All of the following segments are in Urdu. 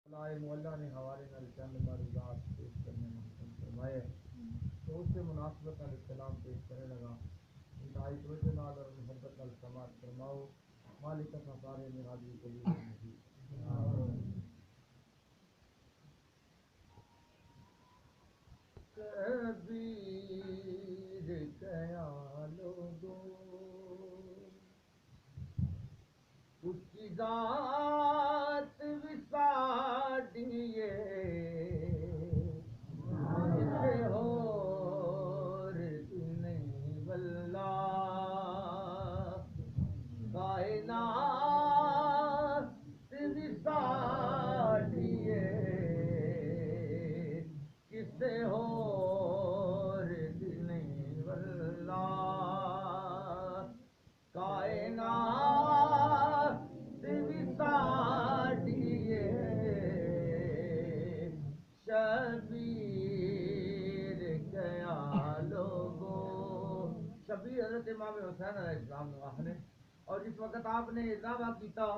لائے مولا نے حوالے نال چند معروضات پیش کرنے میں حکم فرمائے تو اس سے مناسبت نال اسلام پیش کرنے لگا انتہائی توجہ نال اور محبت نال سماعت فرماؤ مالک کا سارے میں حاضری قبول نہیں کبیر کیا لوگو اچھی ذات وساڈیے کسے ہور نہیں واللہ کائنات وساڈیے کسے ہور نہیں واللہ کائنات وساڈیے شبیر کیا لوگو شبیر حضرت امام حسین علیہ السلام نے آخنے اور جس وقت آپ نے دعویٰ کیتا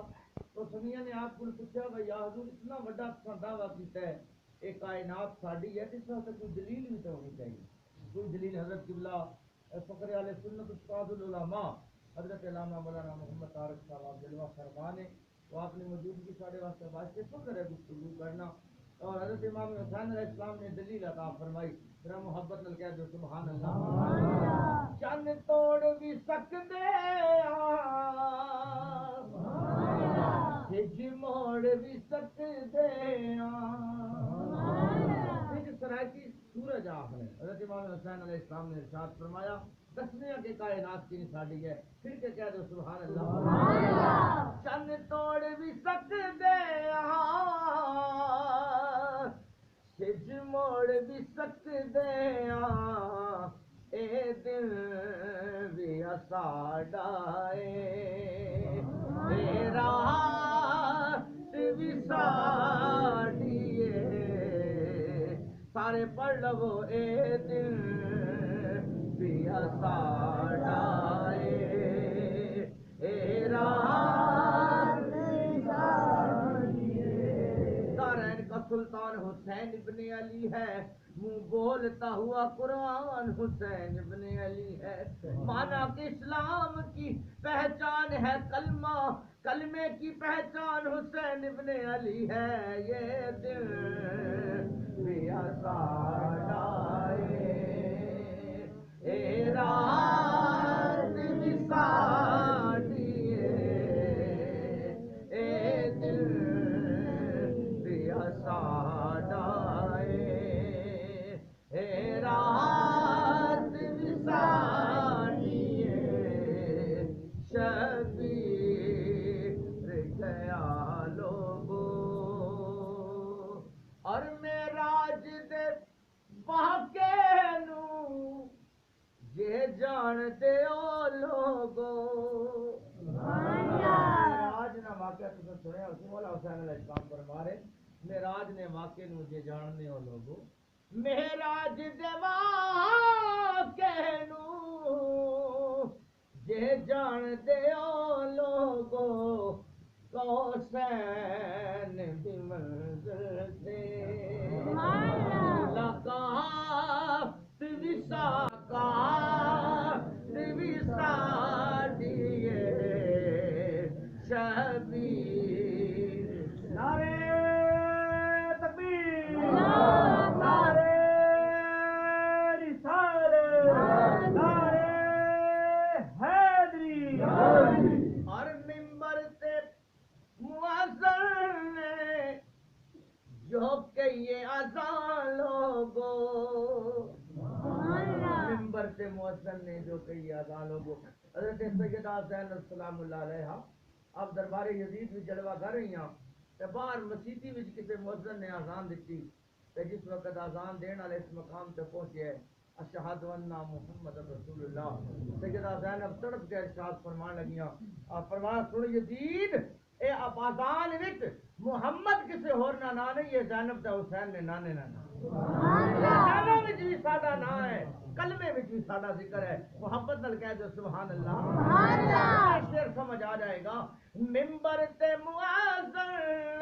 تو سنیا نے آپ کو پوچھا بھائی یا حضور اتنا بڑا دعویٰ کیتا ہے ایک کائنات ساڈی ہے اس واسطے کوئی دلیل بھی تو ہونی چاہیے کوئی دلیل حضرت قبلہ فقر علیہ سنت استاد العلماء حضرت علامہ مولانا محمد طارق صاحب جلوہ فرمان ہے تو آپ نے موجودگی ساڑھے واسطے واسطے فخر ہے گفتگو کرنا اور حضرت امام حسین علیہ السلام نے دلیل عطا فرمائی ذرا محبت نال کہہ دو سبحان اللہ چن توڑ بھی سکدے ہج موڑ بھی سکدے سرائکی سورج آخر حضرت امام حسین علیہ السلام نے ارشاد فرمایا دسنے کے کائنات کی ساڈی ہے پھر کے کہہ دو سبحان اللہ چن توڑ بھی سکدے ہج موڑ بھی سکدے اے دل بھی ساڈا اے رات بھی ساڈی سارے پڑھ لو اے دل بھی ساڈا اے رات دارین کا سلطان حسین ابن علی ہے منہ بولتا ہوا قرآن حسین ابن علی ہے مانا کہ اسلام کی پہچان ہے کلمہ کلمے کی پہچان حسین ابن علی ہے یہ دل بھی ساڈا اے رات بھی ساڈی اے دل بھی ساڈا اے رات بھی ساڈی شبیر کیا لوگو اور معراج دے واقعے نو جے جان دے او لوگو معراج نہ واقعہ تساں سنیا اسی مولا حسین علیہ السلام فرما رہے معراج نے واقعے نو جے جان دے او لوگو معراج دے واقعے نو جے جان دے او لوگو حسین دی منزل سے ملاقات وساڈیے شبیر نعرے تکبیر نعرے رسالت نعرے حیدری اور منبر تے مؤذن نے جو کہ یہ اذان لوگو ممبر سے مؤذن نے جو کہ یہ اذان لوگو حضرت سیدہ زینب السلام اللہ علیہ اب دربار یزید بھی جلوہ کر رہی ہیں تے باہر مسیتی وچ کسے مؤذن نے اذان دتی تے جس وقت اذان دین والے اس مقام تے پہنچے اشہد ان محمد رسول اللہ سیدہ زینب تڑپ کے ارشاد فرمان لگیاں آپ فرمان سن یزید اے اب اذان وچ محمد کسے ہور نہ نہیں یہ زینب تے حسین نے نانے نہ زینب وچ بھی ساڈا نا ہے کلمے وچ بھی ساڈا ذکر ہے محبت نال کہہ دو سبحان اللہ سبحان اللہ شعر سمجھ آ جائے گا ممبر تے مؤذن